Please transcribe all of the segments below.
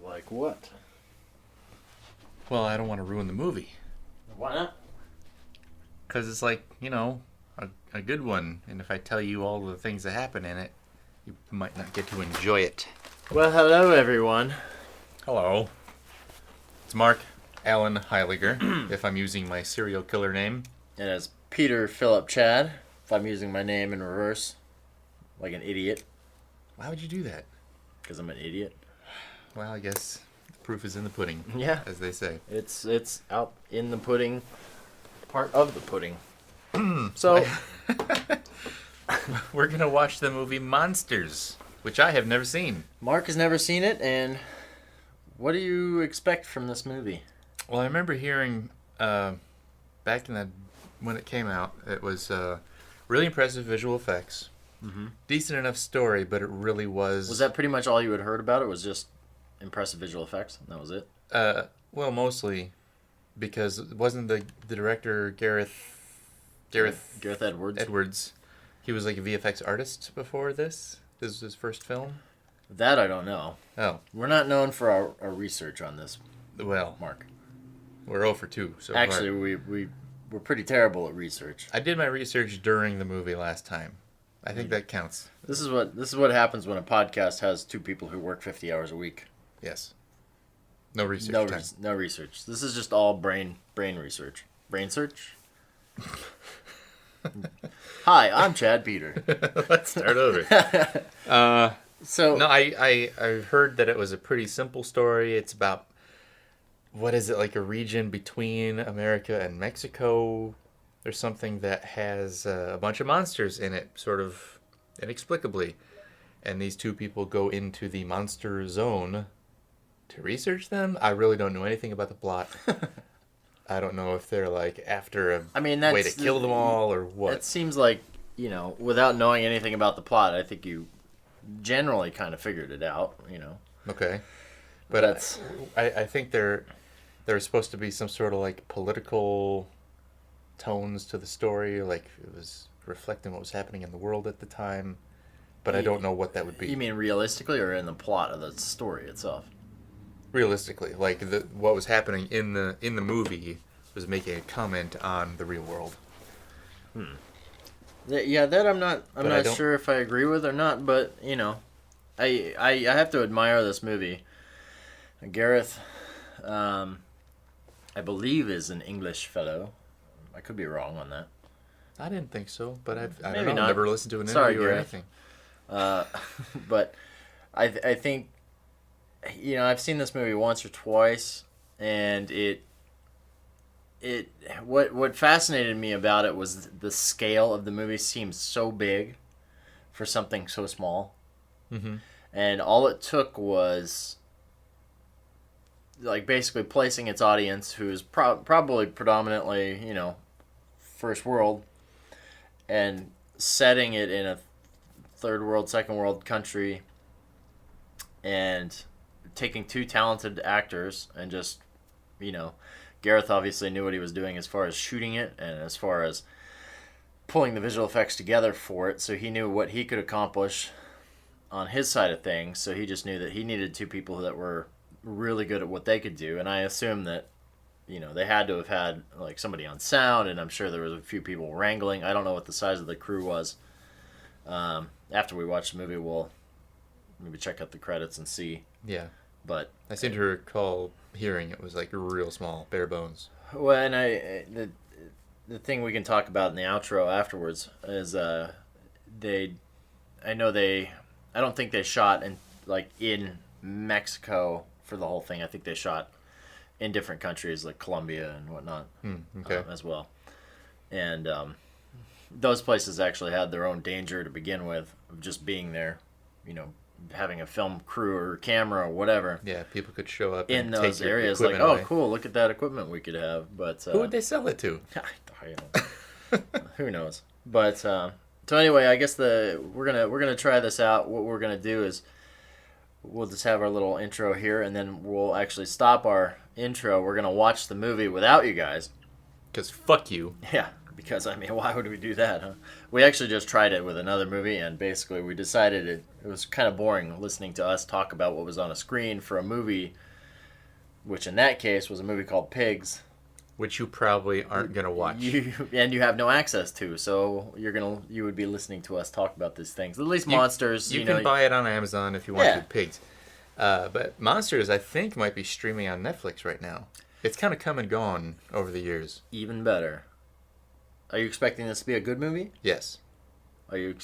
Like what? Well, I don't want to ruin the movie. Why not? Because it's like, a good one. And if I tell you all the things that happen in it, you might not get to enjoy it. Well, hello everyone. Hello. It's Mark Allen Heiliger, if I'm using my serial killer name. And it's Peter Philip Chad, if I'm using my name in reverse. Like an idiot. Why would you do that? Because I'm an idiot. Well, I guess the proof is in the pudding, Yeah. as they say. It's out in the pudding. Part of the pudding. So, We're going to watch the movie Monsters, which I have never seen. Mark has never seen it, and what do you expect from this movie? Well, I remember hearing back in when it came out, it was really impressive visual effects. Mm-hmm. Decent enough story, but it really was... Was that pretty much all you had heard about it? Was just impressive visual effects? And that was it? Well, mostly because it wasn't the director Gareth Edwards. Edwards. He was like a VFX artist before this. This was his first film. That I don't know. Oh, We're not known for our research on this, well, Mark. we're 0 for 2 so Actually, far. we're pretty terrible at research. I did my research during the movie last time. I think that counts. This is what happens when a podcast has two people who work 50 hours a week. Yes. No research No, time. no research. This is just all brain research. Brain search? Hi, I'm Chad Peter. Let's start over. So No, I heard that it was a pretty simple story. It's about, what is it, like a region between America and Mexico or something that has a bunch of monsters in it, sort of inexplicably. And these two people go into the monster zone to research them. I really don't know anything about the plot. I don't know if they're like after a way to kill them all or what. It seems like, without knowing anything about the plot, I think you generally kind of figured it out, Okay. But I think there was supposed to be some sort of like political tones to the story, like it was reflecting what was happening in the world at the time, but I don't know what that would be. You mean realistically or in the plot of the story itself? Realistically, like what was happening in the movie was making a comment on the real world. Yeah, that I'm not sure if I agree with or not, but I have to admire this movie. Gareth, I believe, is an English fellow. I could be wrong on that. I didn't think so, but I Maybe don't know. not. Never listened to an Sorry, interview or Gareth. anything. But I think, I've seen this movie once or twice, and what fascinated me about it was the scale of the movie seemed so big for something so small. Mm-hmm. And all it took was like basically placing its audience, who's probably predominantly, first world, and setting it in a third world, second world country, and taking two talented actors and just, Gareth obviously knew what he was doing as far as shooting it and as far as pulling the visual effects together for it, so he knew what he could accomplish on his side of things, so he just knew that he needed two people that were really good at what they could do, and I assume that, they had to have had like somebody on sound, and I'm sure there was a few people wrangling. I don't know what the size of the crew was. After we watch the movie, we'll maybe check out the credits and see. Yeah. But I seem to recall hearing it was like real small, bare bones. Well, and the thing we can talk about in the outro afterwards is I don't think they shot in Mexico for the whole thing. I think they shot in different countries like Colombia and whatnot. Okay. As well. And those places actually had their own danger to begin with of just being there, having a film crew or camera or whatever. Yeah, people could show up in and those take your areas, like, equipment away. cool, look at that equipment we could have. But Who would they sell it to? Who knows? But so anyway, I guess we're gonna try this out. What we're gonna do is we'll just have our little intro here, and then we'll actually stop our intro. We're gonna watch the movie without you guys. Because fuck you. Yeah, Because, I mean, why would we do that, huh? We actually just tried it with another movie, and basically we decided it was kind of boring listening to us talk about what was on a screen for a movie, which in that case was a movie called Pigs. Which you probably aren't going to watch. And you have no access to, so you would be listening to us talk about these things. At least Monsters, You can buy it on Amazon if you want to, Pigs. But Monsters, I think, might be streaming on Netflix right now. It's kind of come and gone over the years. Even better. Are you expecting this to be a good movie? Yes. Are you?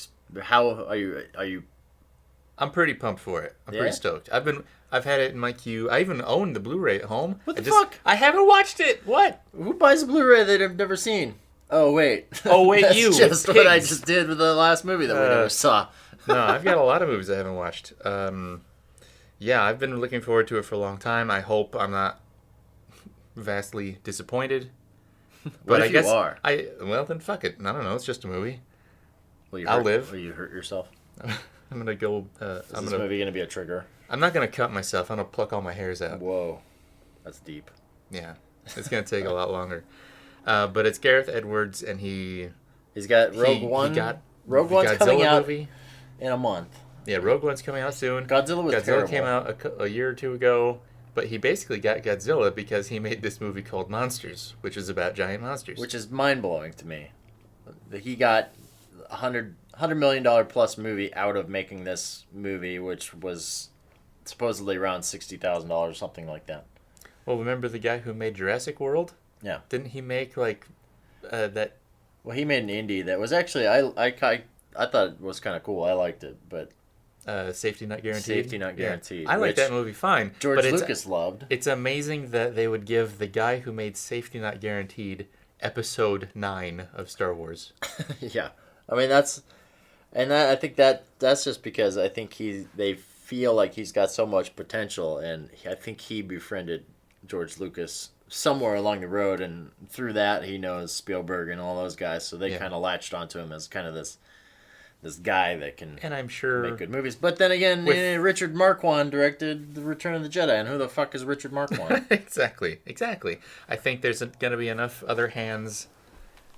I'm pretty pumped for it. I'm pretty stoked. I've had it in my queue. I even own the Blu-ray at home. What the fuck? I haven't watched it. What? Who buys a Blu-ray that they've never seen? Oh wait. That's you. Just what I just did with the last movie that we never saw. No, I've got a lot of movies I haven't watched. Yeah, I've been looking forward to it for a long time. I hope I'm not vastly disappointed. But I guess you are. Well, then fuck it. I don't know. It's just a movie. I'll live. Will you hurt yourself? I'm gonna go. Is this movie gonna be a trigger? I'm not gonna cut myself. I'm gonna pluck all my hairs out. Whoa, that's deep. Yeah, it's gonna take a lot longer. But it's Gareth Edwards, and he's got Rogue One. Rogue One's coming out in a month. Yeah, Rogue One's coming out soon. Godzilla terrible. Came out a year or two ago. But he basically got Godzilla because he made this movie called Monsters, which is about giant monsters. Which is mind-blowing to me. He got $100 million plus movie out of making this movie, which was supposedly around $60,000, something like that. Well, remember the guy who made Jurassic World? Yeah. Didn't he make, like, that... Well, he made an indie that was actually... I thought it was kind of cool. I liked it, but... Safety Not Guaranteed. Safety Not Guaranteed. Yeah. I like that movie fine. George Lucas loved. It's amazing that they would give the guy who made Safety Not Guaranteed Episode 9 of Star Wars. Yeah, I mean I think that's just because I think they feel like he's got so much potential, and I think he befriended George Lucas somewhere along the road, and through that he knows Spielberg and all those guys, so they kind of latched onto him as kind of this guy that can make good movies. But then again, Richard Marquand directed The Return of the Jedi, and who the fuck is Richard Marquand? Exactly. I think there's going to be enough other hands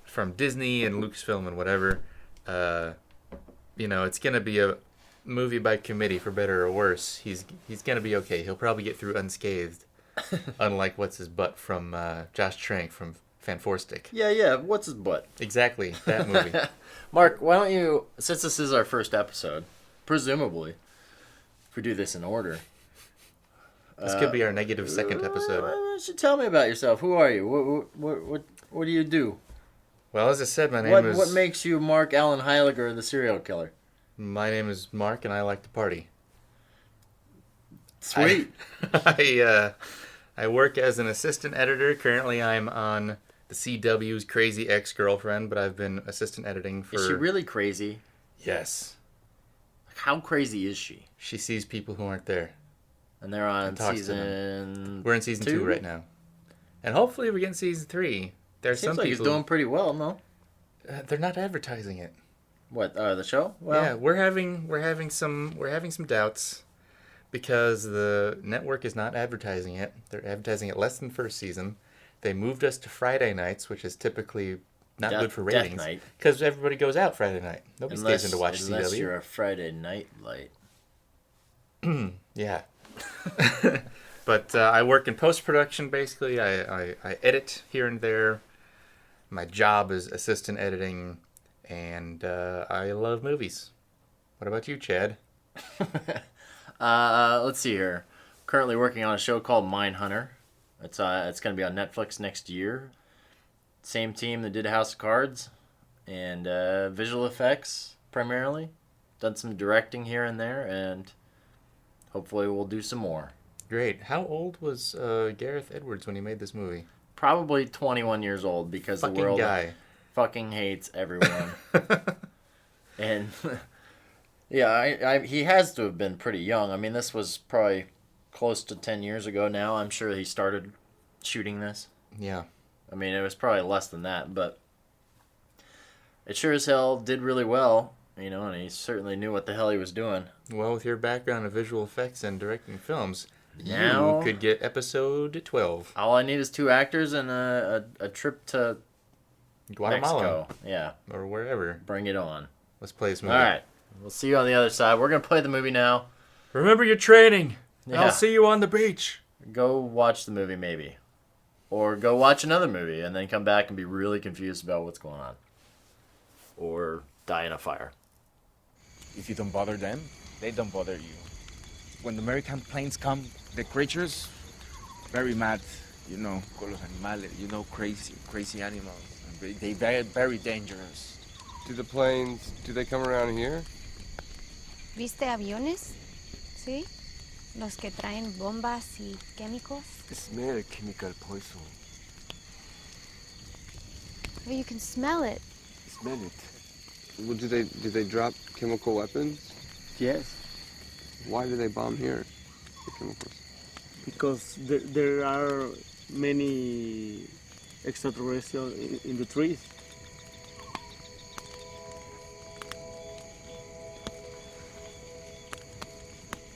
from Disney and Lucasfilm and whatever. It's going to be a movie by committee, for better or worse. He's going to be okay. He'll probably get through unscathed, unlike what's his butt from Josh Trank from Fanforstic. Yeah, what's his butt? Exactly, that movie. Mark, why don't you, since this is our first episode, presumably, if we do this in order. This could be our negative second episode. You should tell me about yourself. Who are you? What do you do? Well, as I said, my name is... What makes you Mark Allen Heiliger, the serial killer? My name is Mark, and I like to party. Sweet. I work as an assistant editor. Currently, I'm on the CW's Crazy Ex-Girlfriend, but I've been assistant editing for... Is she really crazy? Yes. How crazy is she? She sees people who aren't there. And they're on season... We're in season 2 right now. And hopefully we're getting season 3. There's Seems like he's doing pretty well, no? They're not advertising it. What, the show? Well, yeah, we're having some doubts because the network is not advertising it. They're advertising it less than first season. They moved us to Friday nights, which is typically not good for ratings. Because everybody goes out Friday night. Nobody stays in to watch CW. Unless you're a Friday night light. Yeah. But I work in post-production, basically. I edit here and there. My job is assistant editing, and I love movies. What about you, Chad? Let's see here. Currently working on a show called Mindhunter. It's going to be on Netflix next year. Same team that did House of Cards, and visual effects primarily. Done some directing here and there, and hopefully we'll do some more. Great. How old was Gareth Edwards when he made this movie? Probably 21 years old, because the world fucking hates everyone. And yeah, he has to have been pretty young. I mean, this was probably close to 10 years ago now. I'm sure he started shooting this. Yeah. I mean, it was probably less than that, but it sure as hell did really well, and he certainly knew what the hell he was doing. Well, with your background of visual effects and directing films, now you could get episode 12. All I need is 2 actors and a trip to Guatemala. Mexico. Yeah. Or wherever. Bring it on. Let's play this movie. All right. We'll see you on the other side. We're going to play the movie now. Remember your training. Yeah. I'll see you on the beach. Go watch the movie, maybe. Or go watch another movie and then come back and be really confused about what's going on. Or die in a fire. If you don't bother them, they don't bother you. When the American planes come, the creatures, very mad, you know, con los animales, you know, crazy animals. They very dangerous. Do the planes, do they come around here? ¿Viste aviones? ¿Sí? Los que traen bombas y químicos. It's made of chemical poison. Well, you can smell it. Smell it. Well, do they drop chemical weapons? Yes, Why do they bomb here? The chemicals. because there are many extraterrestrials in the trees.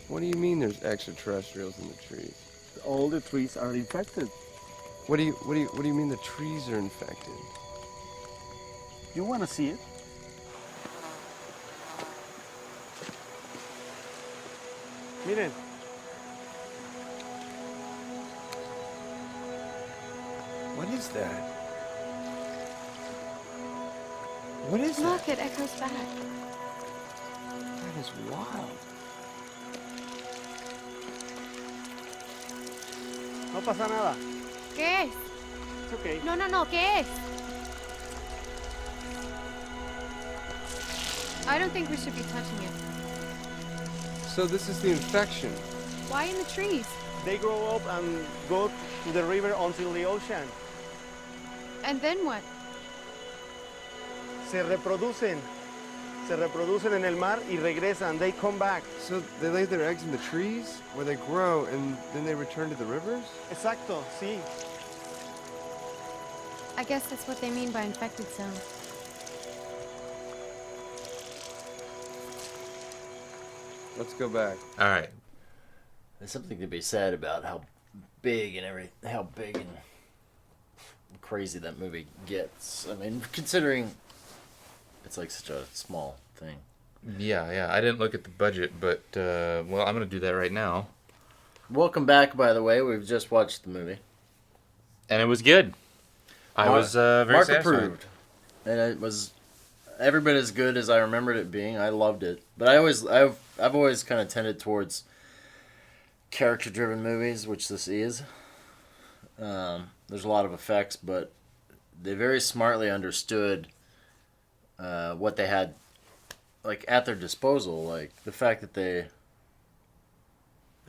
What do you mean there's extraterrestrials in the trees? All the trees are infected. What do you mean the trees are infected? You want to see it? Miren. What is that? What is that? Look, it echoes back. That is wild. No pasa nada. ¿Qué es? It's okay. No, ¿qué es? I don't think we should be touching it. So this is the infection. Why in the trees? They grow up and go to the river until the ocean. And then what? Se reproducen. Se reproducen en el mar y regresan. They come back. So they lay their eggs in the trees where they grow and then they return to the rivers? Exacto, sí. I guess that's what they mean by infected cells. Let's go back. All right. There's something to be said about how big and crazy that movie gets. I mean, considering it's like such a small thing. Yeah. I didn't look at the budget, but, well, I'm going to do that right now. Welcome back, by the way. We've just watched the movie. And it was good. I was very Mark satisfied. approved. And it was every bit as good as I remembered it being. I loved it. But I've always kind of tended towards character-driven movies, which this is. There's a lot of effects, but they very smartly understood what they had like at their disposal. Like the fact that they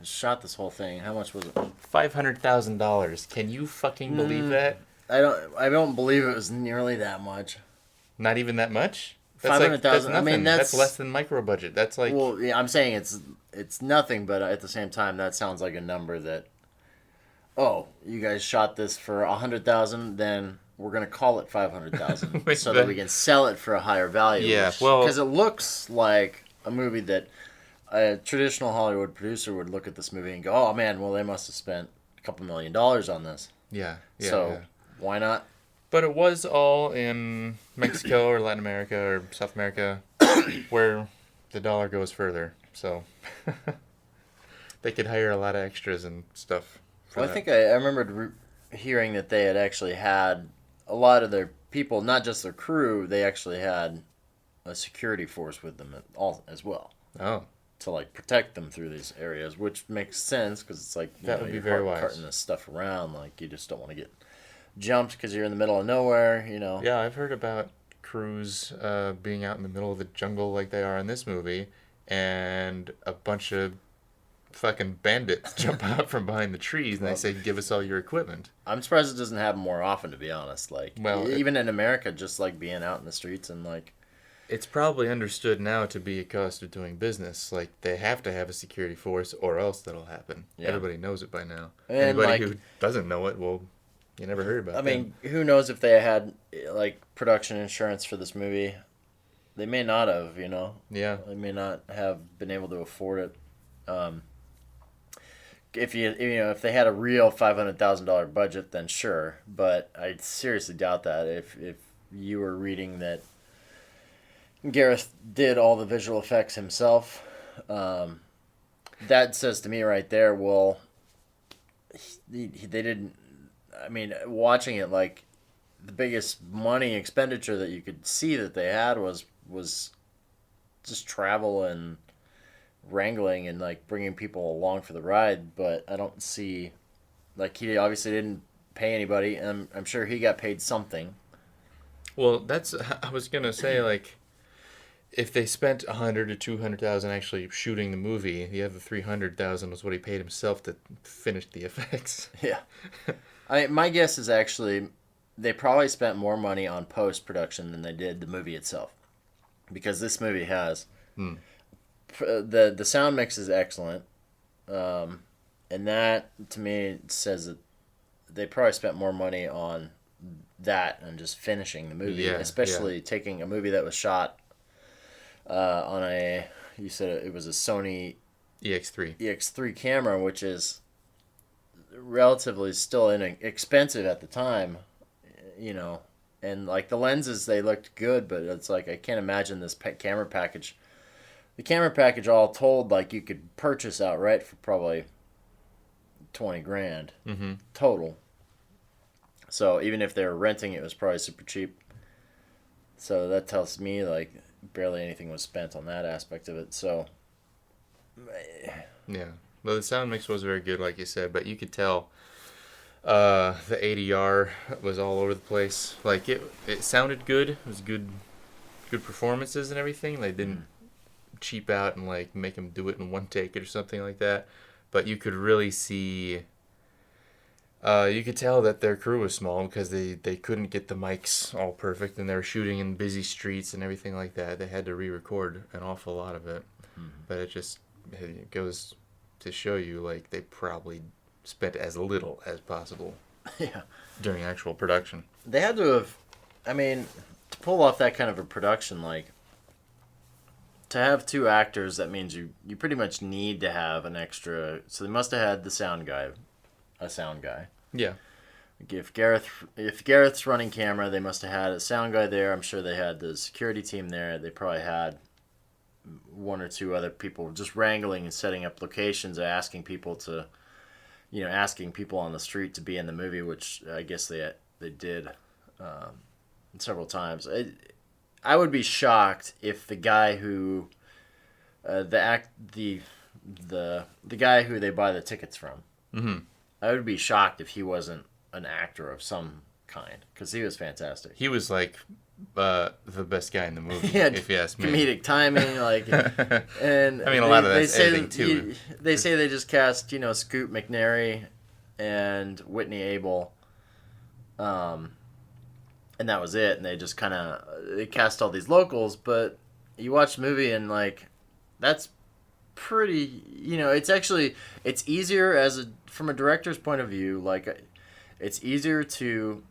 shot this whole thing. How much was it? $500,000. Can you fucking believe that? I don't believe it was nearly that much. Not even that much? That's 500,000. I mean, that's less than micro budget. That's like, Well, yeah, I'm saying it's nothing, but at the same time, that sounds like a number that. Oh, you guys shot this for 100,000, then we're gonna call it 500,000 Wait, so that we can sell it for a higher value. Yeah, well- because it looks like a movie that a traditional Hollywood producer would look at this movie and go, "Oh man, well they must have spent a couple $1 million on this." yeah. So why not? But it was all in Mexico or Latin America or South America, where the dollar goes further. So they could hire a lot of extras and stuff. Well, I think I remembered hearing that they had actually had a lot of their people, not just their crew, they actually had a security force with them as well Oh, to like protect them through these areas, which makes sense because it's like That would be you're very carting wise. this stuff around, like you just don't want to get jumped because you're in the middle of nowhere, you know. yeah. I've heard about crews being out in the middle of the jungle like they are in this movie, and a bunch of fucking bandits jump out from behind the trees and they say, "Give us all your equipment." I'm surprised it doesn't happen more often, to be honest. Like, Well, even in America, just like being out in the streets and like. It's probably understood now to be a cost of doing business. Like, they have to have a security force or else that'll happen. Yeah. Everybody knows it by now. And, Anybody like- who doesn't know it, well, you never heard about it. I mean, who knows if they had like production insurance for this movie? They may not have, you know. Yeah. They may not have been able to afford it. If they had a real $500,000 budget, then sure. But I seriously doubt that. If you were reading that Gareth did all the visual effects himself. That says to me right there, well, they didn't. I mean, watching it, like, the biggest money expenditure that you could see that they had was just travel and wrangling and, like, bringing people along for the ride. But I don't see, like, he obviously didn't pay anybody, and I'm sure he got paid something. Well, I was gonna say, like, if they spent 100 to 200,000 actually shooting the movie, the other 300,000 was what he paid himself to finish the effects. Yeah. My guess is actually they probably spent more money on post-production than they did the movie itself. Because this movie has... The sound mix is excellent. And that, to me, says that they probably spent more money on that and just finishing the movie. Especially taking a movie that was shot on a... You said it was a Sony... EX3 camera, which is relatively still expensive at the time, you know, and like the lenses, they looked good, but it's like I can't imagine this camera package. The camera package, all told, like you could purchase outright for probably $20,000 total. So even if they were renting, it was probably super cheap. So that tells me like barely anything was spent on that aspect of it. So yeah. Well, the sound mix was very good, like you said, but you could tell the ADR was all over the place. Like, it sounded good. It was good performances and everything. They didn't cheap out and, like, make them do it in one take or something like that. But you could really see... you could tell that their crew was small because they couldn't get the mics all perfect, and they were shooting in busy streets and everything like that. They had to re-record an awful lot of it. But it goes... to show you, like, they probably spent as little as possible during actual production. They had to have, I mean, to pull off that kind of a production, like, to have two actors, that means you pretty much need to have an extra, so they must have had a sound guy. Yeah. If Gareth's running camera, they must have had a sound guy there. I'm sure they had the security team there. They probably had one or two other people just wrangling and setting up locations, asking people on the street to be in the movie, which I guess they did several times. I would be shocked if the guy who the guy who they buy the tickets from. I would be shocked if he wasn't an actor of some kind, because he was fantastic. He was like the best guy in the movie, yeah, if you ask me. Comedic timing, like, and I mean, a lot of that's editing too. They say they just cast, Scoot McNairy and Whitney Able, and that was it. And they just they cast all these locals, but you watch the movie and like, that's pretty. It's easier from a director's point of view. Like, it's easier to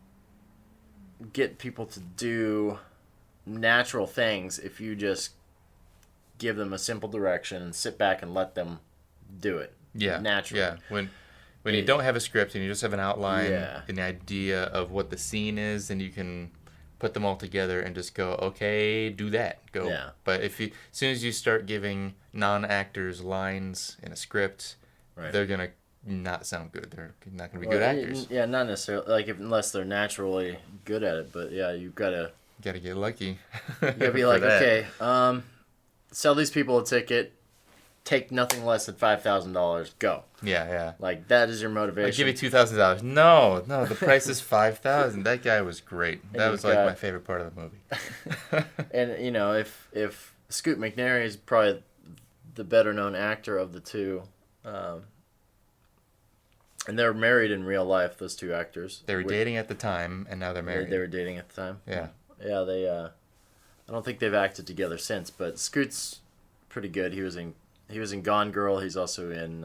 get people to do natural things if you just give them a simple direction and sit back and let them do it naturally. Yeah, when you don't have a script and you just have an outline, an idea of what the scene is, then you can put them all together and just go, okay, do that, go. Yeah. But as soon as you start giving non-actors lines in a script, they're gonna not sound good. They're not going to be good actors. Yeah, not necessarily. Like, unless they're naturally good at it. But yeah, you've got to get lucky. You got to be like, okay, sell these people a ticket, take nothing less than $5,000, go. Yeah. Like, that is your motivation. I'll give you $2,000. No, the price is $5,000. That guy was great. That was like my favorite part of the movie. And if Scoot McNairy is probably the better known actor of the two. And they're married in real life, those two actors. They were dating at the time, and now they're married. They were dating at the time? Yeah. Yeah, they, I don't think they've acted together since, but Scoot's pretty good. He was in Gone Girl. He's also in...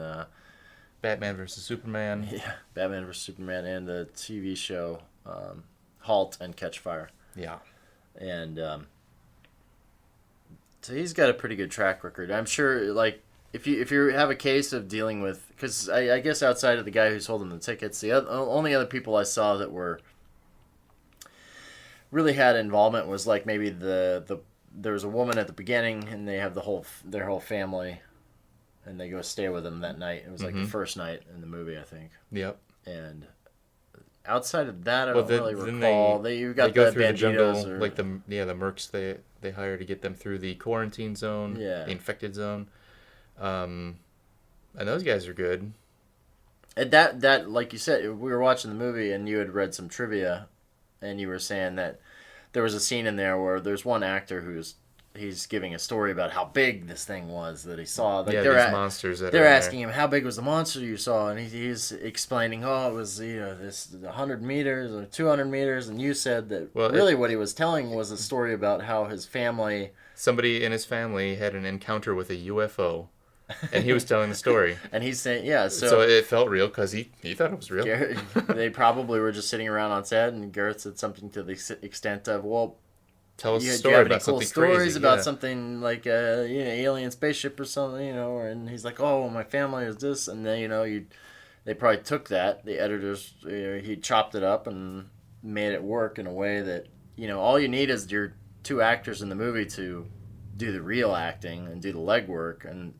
Batman vs. Superman. Yeah, Batman vs. Superman, and the TV show Halt and Catch Fire. Yeah. And so he's got a pretty good track record. I'm sure, like, if you have a case of dealing with, because I guess outside of the guy who's holding the tickets, the only other people I saw that were really had involvement was like maybe there was a woman at the beginning, and they have their whole family, and they go stay with them that night. It was like the first night in the movie, I think. Yep. And outside of that, I Well, don't really then recall. You got they go the through the jungle, banditos like the mercs they hire to get them through the quarantine zone, the infected zone. And those guys are good. And that like you said, we were watching the movie, and you had read some trivia, and you were saying that there was a scene in there where there's one actor he's giving a story about how big this thing was that he saw. Like these monsters that they're are in asking him, how big was the monster you saw, and he's explaining, it was this 100 meters or 200 meters, and you said that really what he was telling was a story about how his family, somebody in his family had an encounter with a UFO. And he was telling the story. And he's saying, so it felt real because he thought it was real. They probably were just sitting around on set, and Gareth said something to the extent of, well, tell us a do story you have any about cool something stories crazy. about something like alien spaceship or something, and he's like, oh, my family is this, and then they probably took that, the editors, he chopped it up and made it work in a way that all you need is your two actors in the movie to do the real acting and do the legwork, and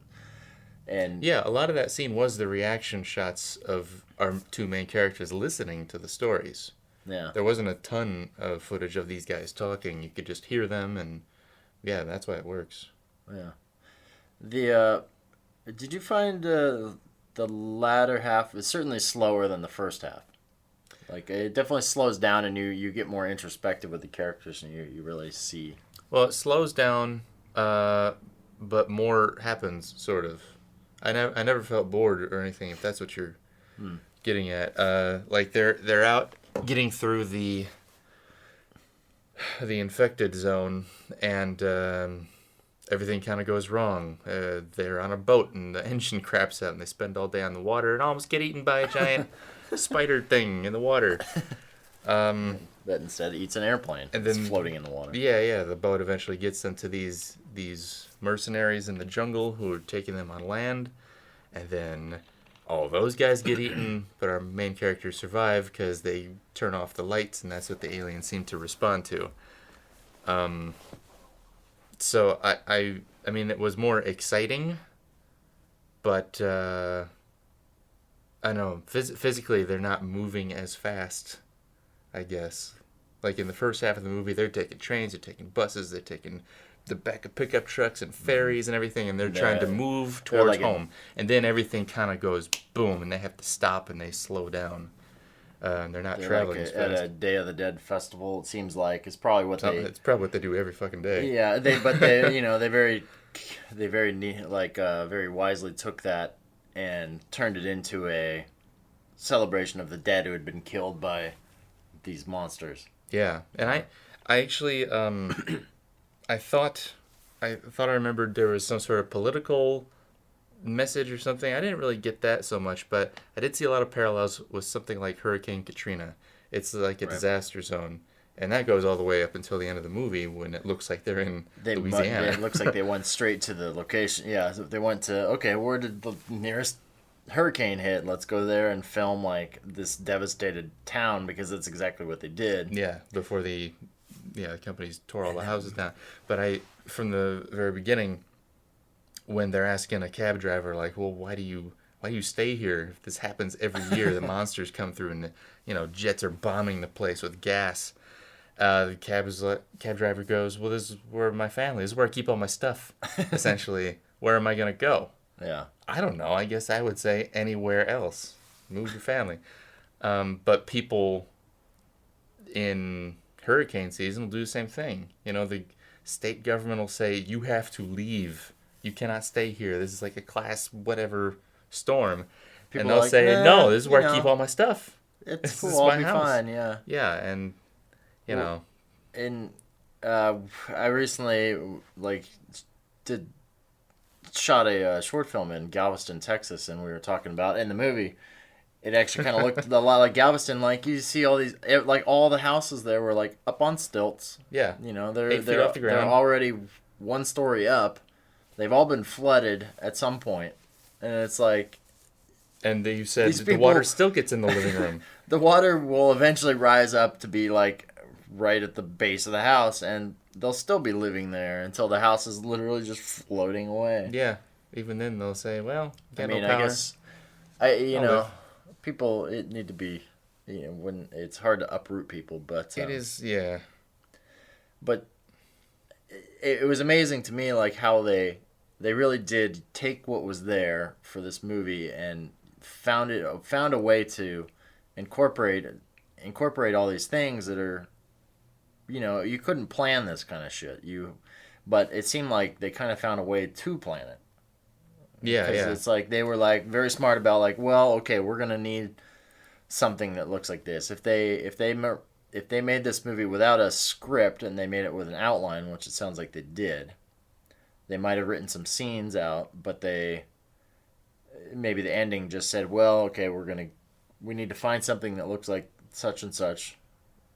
yeah, a lot of that scene was the reaction shots of our two main characters listening to the stories. Yeah. There wasn't a ton of footage of these guys talking. You could just hear them, and yeah, that's why it works. Yeah. Did you find the latter half is certainly slower than the first half? Like, it definitely slows down, and you get more introspective with the characters, and you really see. Well, it slows down, but more happens, sort of. I never felt bored or anything, if that's what you're getting at. Like they're out getting through the infected zone, and everything kind of goes wrong. They're on a boat, and the engine craps out, and they spend all day on the water, and almost get eaten by a giant spider thing in the water. That instead eats an airplane and then floating in the water. Yeah. The boat eventually gets them to these mercenaries in the jungle who are taking them on land, and then all those guys get eaten, but our main characters survive because they turn off the lights, and that's what the aliens seem to respond to. So I mean, it was more exciting, but I don't know, physically they're not moving as fast, I guess. Like in the first half of the movie, they're taking trains, they're taking buses, they're taking the back of pickup trucks and ferries and everything, and they're trying to move towards home. And then everything kind of goes boom, and they have to stop and they slow down. And they're not traveling as fast. At a Day of the Dead festival, it seems like it's probably what it's probably what they do every fucking day. Yeah, they very very wisely took that and turned it into a celebration of the dead who had been killed by these monsters. Yeah, and I actually I thought I remembered there was some sort of political message or something. I didn't really get that so much, but I did see a lot of parallels with something like Hurricane Katrina. It's like a disaster zone, and that goes all the way up until the end of the movie when it looks like they're in Louisiana. It looks like they went straight to the location. Yeah, so they went to, okay, where did the nearest hurricane hit? Let's go there and film like this devastated town, because that's exactly what they did. Yeah, before the companies tore all the houses down. But from the very beginning, when they're asking a cab driver, like, well, why do you stay here? If this happens every year, the monsters come through, and jets are bombing the place with gas. The cab driver goes, well, this is where my family is, where I keep all my stuff. Essentially, where am I gonna go? Yeah, I don't know. I guess I would say anywhere else. Move your family. But people in hurricane season will do the same thing. The state government will say, you have to leave. You cannot stay here. This is like a class whatever storm. And they'll say, no, this is where I keep all my stuff. It's cool, I'll be fine, yeah. Yeah, and, And I recently, shot a short film in Galveston, Texas, and we were talking about, in the movie, it actually kind of looked a lot like Galveston. Like, you see all these, like, all the houses there were, like, up on stilts. Yeah. They're 8 feet off the ground. They're already one story up. They've all been flooded at some point. And it's like... And you said the water still gets in the living room. The water will eventually rise up to be, like, right at the base of the house, and they'll still be living there until the house is literally just floating away. Yeah. Even then, they'll say, well, I got mean, no power. I guess, you I'll know, live. people, it need to be, when it's hard to uproot people, but It is, yeah. But it was amazing to me, like how they really did take what was there for this movie and found a way to incorporate all these things that are, you couldn't plan this kind of shit. But it seemed like they kind of found a way to plan it. Yeah, yeah. It's like they were like very smart about like, well, okay, we're gonna need something that looks like this. If they made this movie without a script and they made it with an outline, which it sounds like they did, they might have written some scenes out, but maybe the ending just said, well, okay, we need to find something that looks like such and such.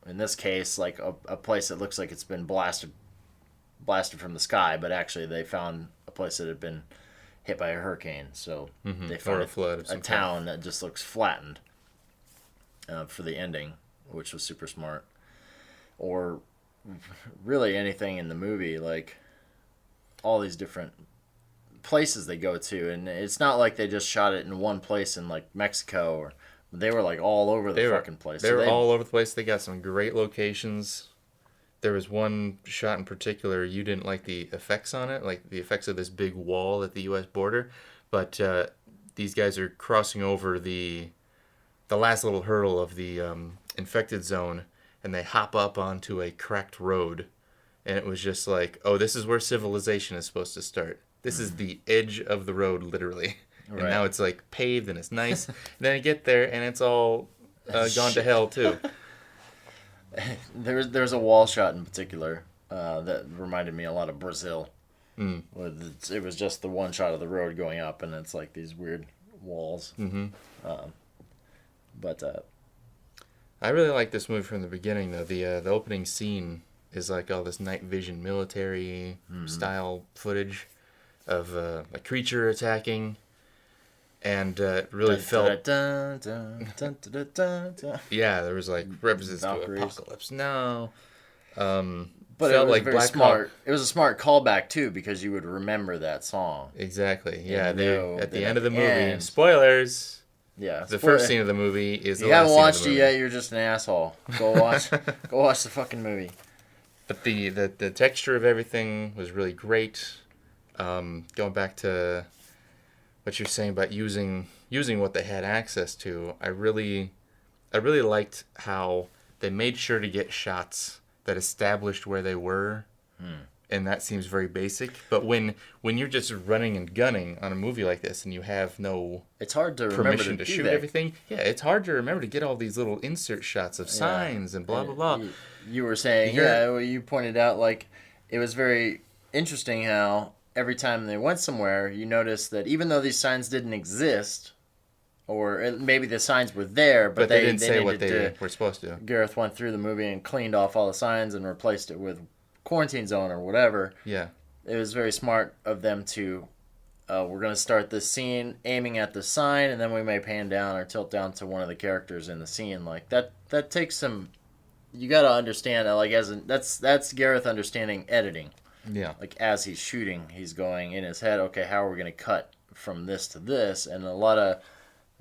In this case, like a place that looks like it's been blasted from the sky, but actually they found a place that had been hit by a hurricane. So they Or found a flood of a some town that just looks flattened for the ending, which was super smart. Or really anything in the movie, like all these different places they go to, and it's not like they just shot it in one place in like Mexico, or they were like all over the fucking place. They were all over the place. They got some great locations. There was one shot in particular, you didn't like the effects on it, like the effects of this big wall at the U.S. border, but these guys are crossing over the last little hurdle of the infected zone, and they hop up onto a cracked road, and it was just like, oh, this is where civilization is supposed to start. This is the edge of the road, literally. And now it's like paved and it's nice. And then I get there and it's all gone to hell too. There's a wall shot in particular that reminded me a lot of Brazil. It was just the one shot of the road going up, and it's like these weird walls. But I really like this movie from the beginning, though. The opening scene is like all this night vision military style footage of a creature attacking, and it really felt. Yeah, there was like references to Valkyries. Apocalypse Now. But it felt was like very Black smart. Hawk. It was a smart callback too, because you would remember that song. Exactly. Yeah, And they know at the that end of the at movie. end- Spoilers. Yeah, The first scene of the movie is the You haven't last scene of watched the it movie. yet. You're just an asshole. Go watch. Go watch the fucking movie. But the texture of everything was really great. Going back to what you're saying about using what they had access to, I really liked how they made sure to get shots that established where they were, and that seems very basic. But when you're just running and gunning on a movie like this, and you have no It's hard to remember permission to do shoot that. everything, it's hard to remember to get all these little insert shots of signs and blah blah blah. You were saying, you pointed out like it was very interesting how every time they went somewhere, you noticed that even though these signs didn't exist, or maybe the signs were there, but They didn't say what needed they to. were supposed to. Gareth went through the movie and cleaned off all the signs and replaced it with quarantine zone or whatever. Yeah. It was very smart of them to. We're going to start this scene aiming at the sign, and then we may pan down or tilt down to one of the characters in the scene. Like that takes some. You got to understand that, like that's Gareth understanding editing. Yeah. Like as he's shooting, he's going in his head. Okay, how are we going to cut from this to this? And a lot of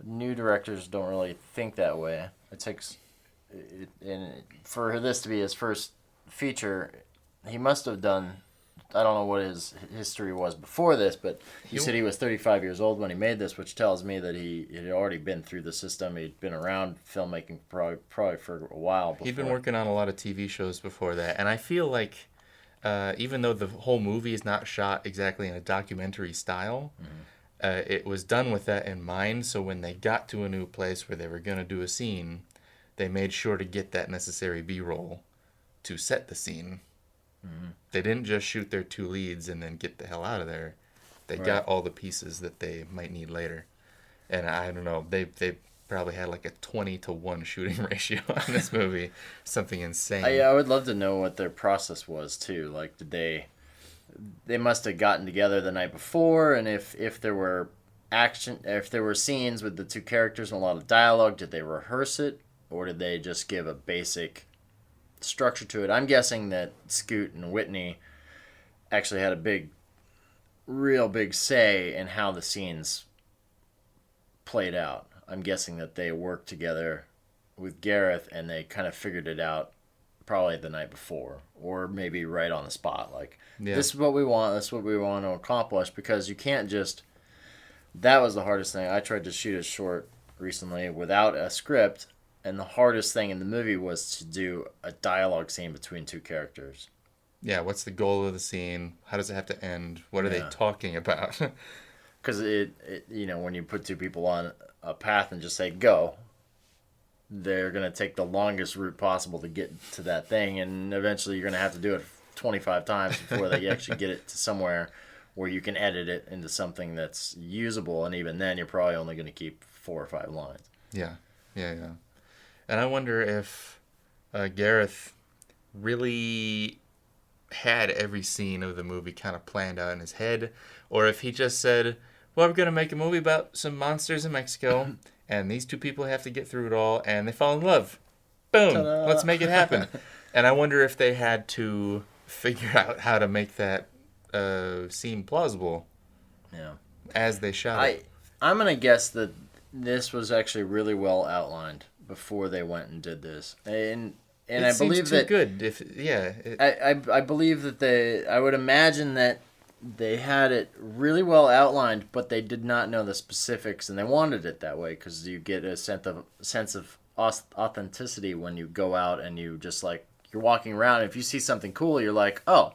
new directors don't really think that way. It takes, and for this to be his first feature, he must have done. I don't know what his history was before this, but he said he was 35 years old when he made this, which tells me that he had already been through the system. He'd been around filmmaking probably for a while before. He'd been working on a lot of TV shows before that, and I feel like even though the whole movie is not shot exactly in a documentary style, it was done with that in mind. So when they got to a new place where they were going to do a scene, they made sure to get that necessary B-roll to set the scene. They didn't just shoot their two leads and then get the hell out of there. They got all the pieces that they might need later. And I don't know, they probably had like a 20-to-1 shooting ratio on this movie. Something insane. I would love to know what their process was too. Like, did they must have gotten together the night before, and if there were if there were scenes with the two characters and a lot of dialogue, did they rehearse it, or did they just give a basic structure to it. I'm guessing that Scoot and Whitney actually had a real big say in how the scenes played out. I'm guessing that they worked together with Gareth and they kind of figured it out probably the night before or maybe right on the spot. Like, this is what we want. This is what we want to accomplish, because you can't just... That was the hardest thing. I tried to shoot a short recently without a script, and the hardest thing in the movie was to do a dialogue scene between two characters. Yeah, what's the goal of the scene? How does it have to end? What are they talking about? Because when you put two people on a path and just say go, they're going to take the longest route possible to get to that thing, and eventually you're going to have to do it 25 times before they actually get it to somewhere where you can edit it into something that's usable, and even then you're probably only going to keep 4 or 5 lines. Yeah. And I wonder if Gareth really had every scene of the movie kind of planned out in his head, or if he just said, well, we're going to make a movie about some monsters in Mexico, and these two people have to get through it all, and they fall in love. Boom! Ta-da. Let's make it happen. And I wonder if they had to figure out how to make that seem plausible as they shot it. I'm going to guess that this was actually really well outlined before they went and did this. And I believe too that... good. I believe that I would imagine that they had it really well outlined, but they did not know the specifics, and they wanted it that way because you get a sense of authenticity when you go out and you just like, you're walking around, and if you see something cool, you're like, oh,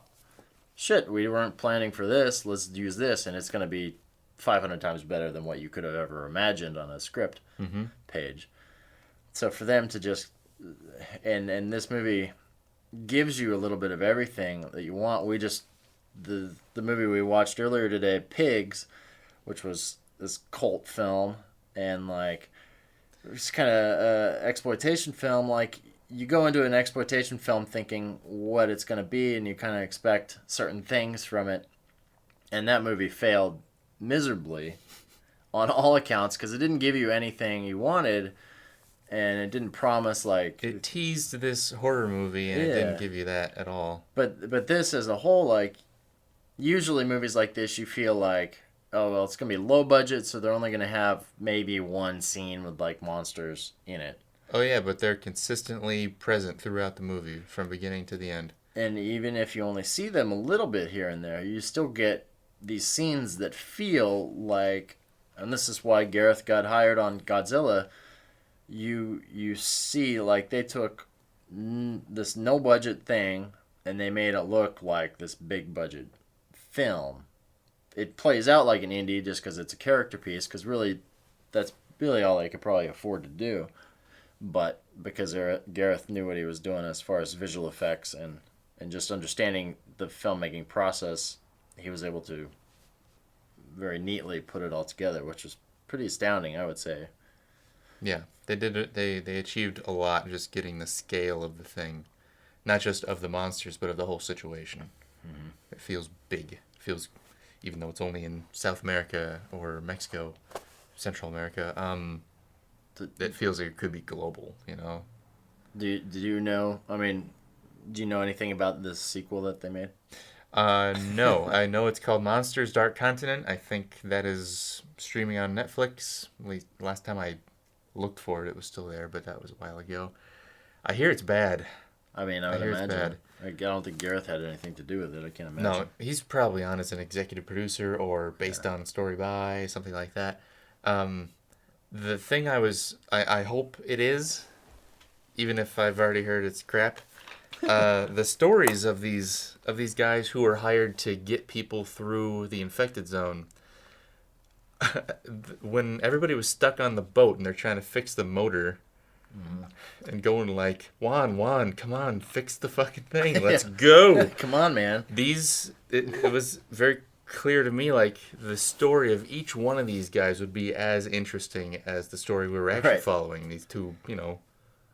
shit, we weren't planning for this, let's use this, and it's going to be 500 times better than what you could have ever imagined on a script page. So for them to just... And this movie gives you a little bit of everything that you want. We just... The movie we watched earlier today, Pigs, which was this cult film, and like it's kind of exploitation film. Like, you go into an exploitation film thinking what it's going to be, and you kind of expect certain things from it, and that movie failed miserably on all accounts because it didn't give you anything you wanted, and it didn't promise, like... It teased this horror movie, and it didn't give you that at all. But this as a whole, like... Usually movies like this, you feel like, oh, well, it's going to be low budget, so they're only going to have maybe one scene with, like, monsters in it. Oh, yeah, but they're consistently present throughout the movie, from beginning to the end. And even if you only see them a little bit here and there, you still get these scenes that feel like, and this is why Gareth got hired on Godzilla, you see, like, they took this no-budget thing, and they made it look like this big-budget film. It plays out like an indie just because it's a character piece, because really that's really all they could probably afford to do, but because Gareth knew what he was doing as far as visual effects and just understanding the filmmaking process, he was able to very neatly put it all together, which was pretty astounding, I would say. Yeah, they did it. They achieved a lot just getting the scale of the thing, not just of the monsters but of the whole situation. It feels big. It feels, even though it's only in South America or Mexico, Central America, it feels like it could be global, you know? Do you know anything about this sequel that they made? No. I know it's called Monsters Dark Continent. I think that is streaming on Netflix. At least last time I looked for it, it was still there, but that was a while ago. I hear it's bad. I would imagine. I don't think Gareth had anything to do with it. I can't imagine. No, he's probably on as an executive producer or based on story by, something like that. The thing I hope it is, even if I've already heard it's crap, the stories of these guys who are hired to get people through the infected zone, when everybody was stuck on the boat and they're trying to fix the motor, and going like, Juan, come on, fix the fucking thing. Let's go. Come on, man. It was very clear to me, like, the story of each one of these guys would be as interesting as the story we were actually following. These two,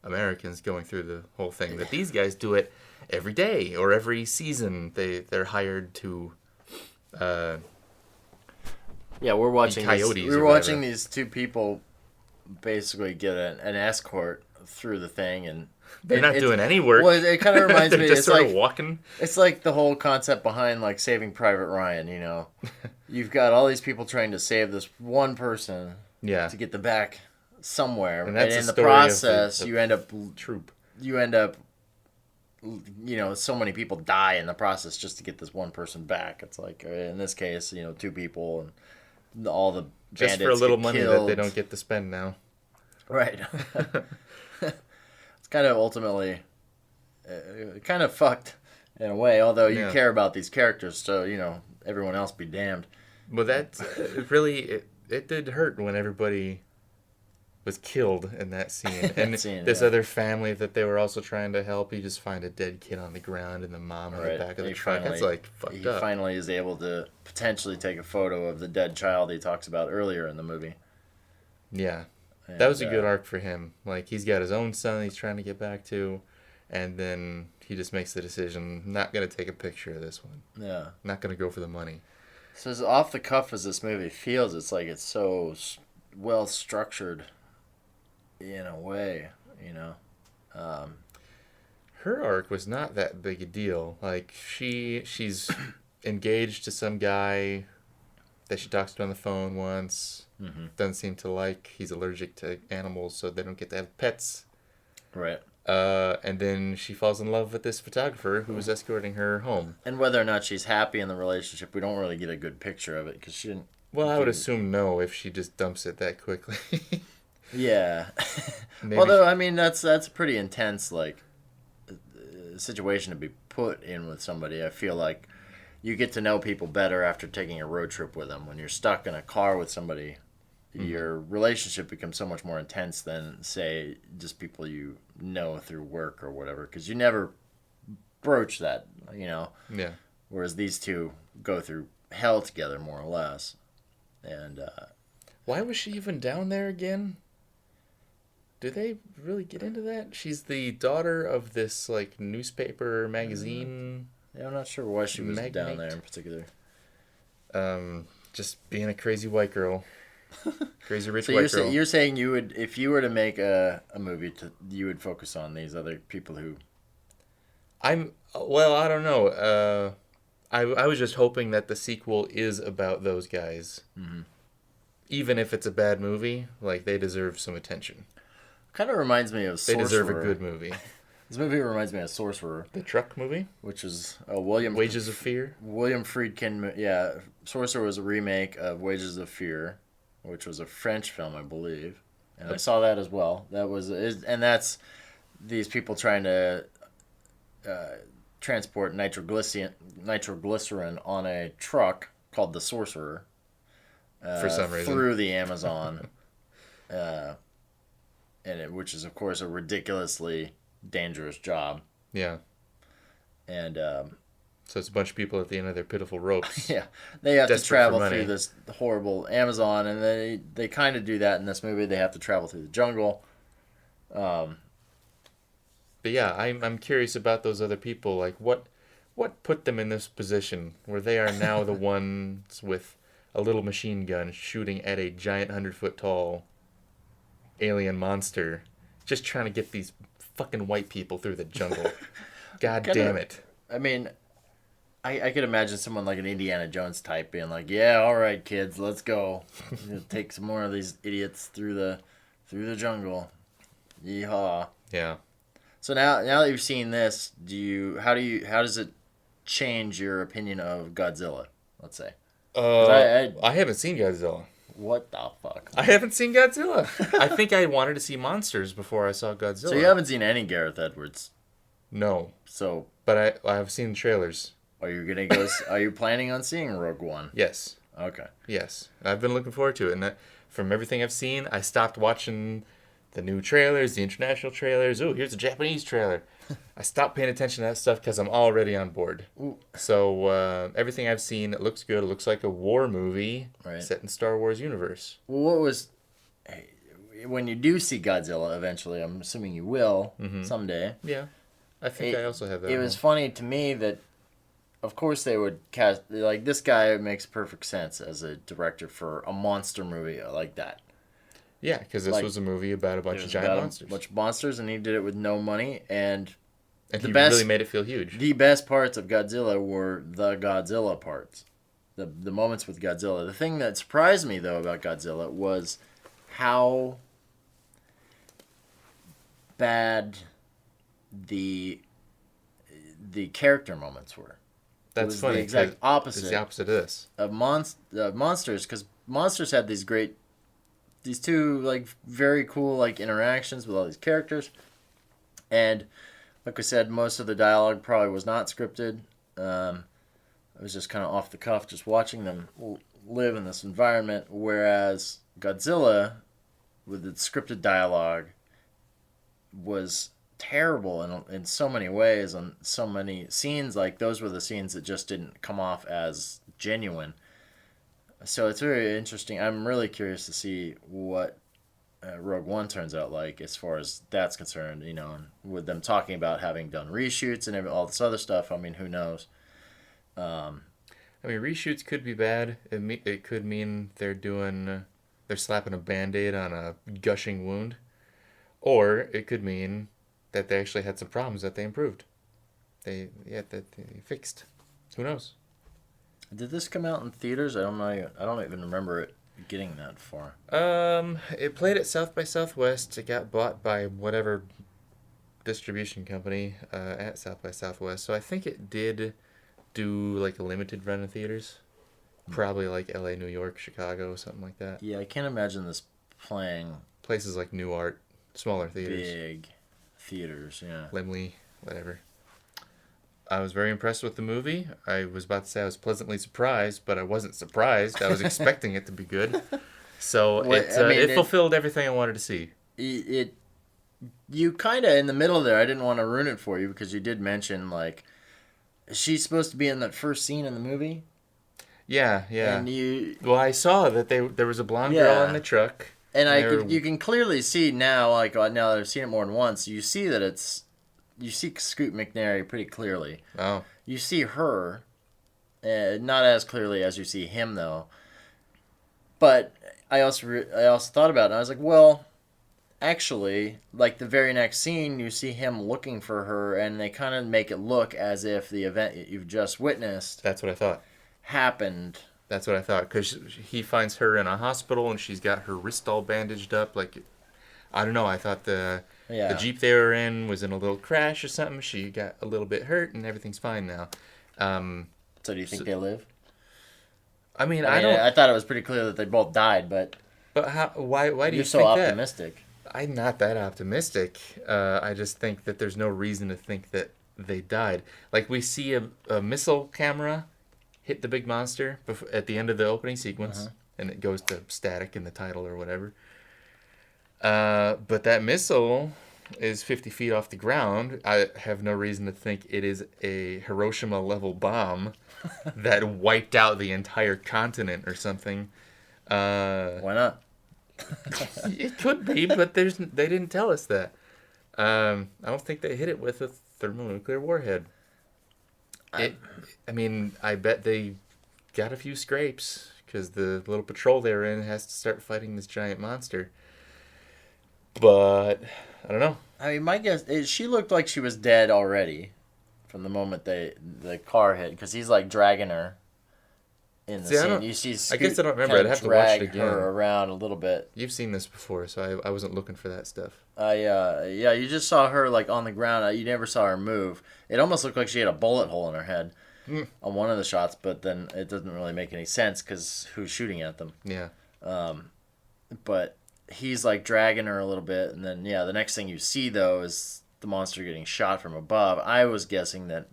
Americans going through the whole thing. That these guys do it every day or every season. They're hired to... we're watching coyotes. We're watching these two people basically get an escort through the thing, and They're not doing any work. Well, it kind of reminds me. Just It's sort like of walking. It's like the whole concept behind like Saving Private Ryan. You know, you've got all these people trying to save this one person Yeah. to get them back somewhere, And that's in the the story of process, the you end up troop. so many people die in the process just to get this one person back. It's like in this case, 2 people and all the Just bandits for a little get money killed. that they don't get to spend now. Right. It's kind of ultimately kind of fucked in a way, although you Yeah. care about these characters, so, everyone else be damned. Well, that really, it did hurt when everybody was killed in that scene. And scene, this yeah. other family that they were also trying to help, you just find a dead kid on the ground and the mom in the back of the truck. That's like fucked He up. finally is able to potentially take a photo of the dead child he talks about earlier in the movie. Yeah. And, That was a good arc for him. Like, he's got his own son he's trying to get back to, and then he just makes the decision, not going to take a picture of this one. Yeah. Not going to go for the money. So as off the cuff as this movie feels, it's like it's so well structured in a way, Her arc was not that big a deal. Like, she's engaged to some guy that she talks to on the phone once. Mm-hmm. Doesn't seem to like. He's allergic to animals, so they don't get to have pets. Right. And then she falls in love with this photographer who was escorting her home. And whether or not she's happy in the relationship, we don't really get a good picture of it because she didn't. Well, I would assume no if she just dumps it that quickly. Yeah. Maybe. Although I mean that's a pretty intense situation to be put in with somebody. I feel like you get to know people better after taking a road trip with them. When you're stuck in a car with somebody, your relationship becomes so much more intense than, say, just people you know through work or whatever. Because you never broach that, Yeah. Whereas these two go through hell together, more or less. And Why was she even down there again? Do they really get into that? She's the daughter of this newspaper magazine. yeah, I'm not sure why she was down Magnate. there in particular. Just being a crazy white girl. Crazy rich So white girl. you're saying you would, if you were to make a movie, you would focus on these other people who. I don't know. I was just hoping that the sequel is about those guys. Mm-hmm. Even if it's a bad movie, they deserve some attention. Kind of reminds me of They Sorcerer. deserve a good movie. This movie reminds me of Sorcerer, The truck movie? which is William Wages of Fear? William Friedkin. Yeah, Sorcerer was a remake of Wages of Fear, which was a French film, I believe, and I saw that as well. And that's these people trying to transport nitroglycerin on a truck called the Sorcerer. For some reason. Through the Amazon, which is of course a ridiculously dangerous job. Yeah. And So it's a bunch of people at the end of their pitiful ropes. yeah, they have to Desperate for travel money. through this horrible Amazon, and they kind of do that in this movie. They have to travel through the jungle. But yeah, I'm curious about those other people. What put them in this position where they are now the ones with a little machine gun shooting at a giant 100-foot tall alien monster, just trying to get these fucking white people through the jungle. God damn it. I mean, I could imagine someone like an Indiana Jones type being like, "Yeah, all right, kids, let's go. Take some more of these idiots through the jungle. Yeehaw!" Yeah. So now that you've seen this, how does it change your opinion of Godzilla? Let's say. I haven't seen Godzilla. What the fuck? I haven't seen Godzilla. I think I wanted to see monsters before I saw Godzilla. So you haven't seen any Gareth Edwards. No, So but I've seen trailers. are you gonna go? Are you planning on seeing Rogue One? Yes. Okay. Yes. I've been looking forward to it. And from everything I've seen, I stopped watching the new trailers, the international trailers. Ooh, here's a Japanese trailer. I stopped paying attention to that stuff because I'm already on board. Ooh. So everything I've seen, it looks good. It looks like a war movie set in Star Wars universe. Well, what was when you do see Godzilla eventually? I'm assuming you will someday. Yeah. I think I also have that. It was funny to me that, of course, they would cast this guy makes perfect sense as a director for a monster movie like that. Yeah, because this Like, was a movie about a bunch It of was giant about monsters. a bunch of monsters, and he did it with no money. And And the he best- really made it feel huge. the best parts of Godzilla were the Godzilla parts, the moments with Godzilla. The thing that surprised me though about Godzilla was how bad the character moments were. That's was funny. the exact 'cause opposite. It's the opposite of this. Of monsters, because monsters had these two like very cool like interactions with all these characters, and like we said, most of the dialogue probably was not scripted. It was just kind of off the cuff, just watching them live in this environment. Whereas Godzilla, with its scripted dialogue, was terrible in so many ways, and so many scenes. Like those were the scenes that just didn't come off as genuine. So it's very interesting. I'm really curious to see what Rogue One turns out like as far as that's concerned. You know, and with them talking about having done reshoots and all this other stuff. I mean, who knows? I mean, reshoots could be bad. It could mean they're slapping a Band-Aid on a gushing wound. Or it could mean that they actually had some problems that they improved. That they fixed. Who knows? Did this come out in theaters? I don't even remember it getting that far. It played at South by Southwest. It got bought by whatever distribution company at South by Southwest. So I think it did do like a limited run of theaters. Probably like LA, New York, Chicago, something like that. Yeah, I can't imagine this playing Places like New Art, smaller theaters. big theaters. Yeah. Limley, whatever. I was very impressed with the movie. I was about to say I was pleasantly surprised, but I wasn't surprised. I was expecting it to be good. So Well, it fulfilled everything I wanted to see. You kind of in the middle there. I didn't want to ruin it for you because you did mention like she's supposed to be in that first scene in the movie. Yeah. And Well, I saw that there was a blonde Yeah. girl in the truck. and you can clearly see now, like now that I've seen it more than once, you see that you see Scoot McNairy pretty clearly. Oh. You see her, not as clearly as you see him though. But I also thought about it. And I was like, well, actually, like the very next scene, you see him looking for her, and they kind of make it look as if the event you've just witnessed That's what I thought. happened. That's what I thought. Because he finds her in a hospital, and she's got her wrist all bandaged up. Like, I don't know. I thought the Jeep they were in was in a little crash or something. She got a little bit hurt, and everything's fine now. So do you think they live? I mean, I thought it was pretty clear that they both died, but how? Why do you're you so think optimistic. that? I'm not that optimistic. I just think that there's no reason to think that they died. Like, we see a missile camera hit the big monster at the end of the opening sequence, and it goes to static in the title or whatever. But that missile is 50 feet off the ground. I have no reason to think it is a Hiroshima-level bomb that wiped out the entire continent or something. Why not? It could be, but they didn't tell us that. I don't think they hit it with a thermonuclear warhead. I bet they got a few scrapes because the little patrol they were in has to start fighting this giant monster. But I don't know. I mean, my guess is she looked like she was dead already from the moment the car hit, because he's like dragging her in the scene. You see, I guess I don't remember. I'd have to watch it again. Drag her around a little bit. You've seen this before, so I wasn't looking for that stuff. You just saw her like on the ground. You never saw her move. It almost looked like she had a bullet hole in her head on one of the shots, but then it doesn't really make any sense because who's shooting at them? Yeah. But he's like dragging her a little bit, and then the next thing you see though is the monster getting shot from above. I was guessing that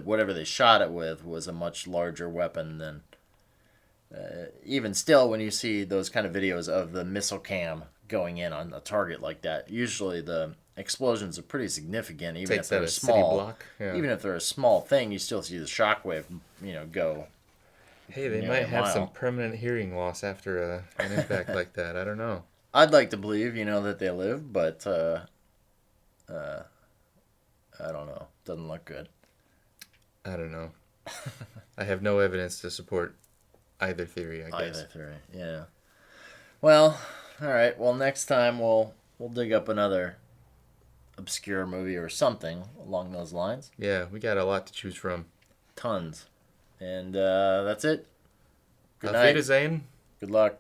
whatever they shot it with was a much larger weapon than. Even still, when you see those kind of videos of the missile cam going in on a target like that, usually the explosions are pretty significant. Even if they're a small block. Yeah. Even if they're a small thing, you still see the shockwave, go. Hey, they might have some permanent hearing loss after an impact like that. I don't know. I'd like to believe, that they live, but I don't know. Doesn't look good. I don't know. I have no evidence to support either theory, I guess. Either theory, yeah. Well, All right. Well, next time we'll dig up another obscure movie or something along those lines. Yeah, we got a lot to choose from. Tons. And that's it. Good Auf night. Wiedersehen. Good luck.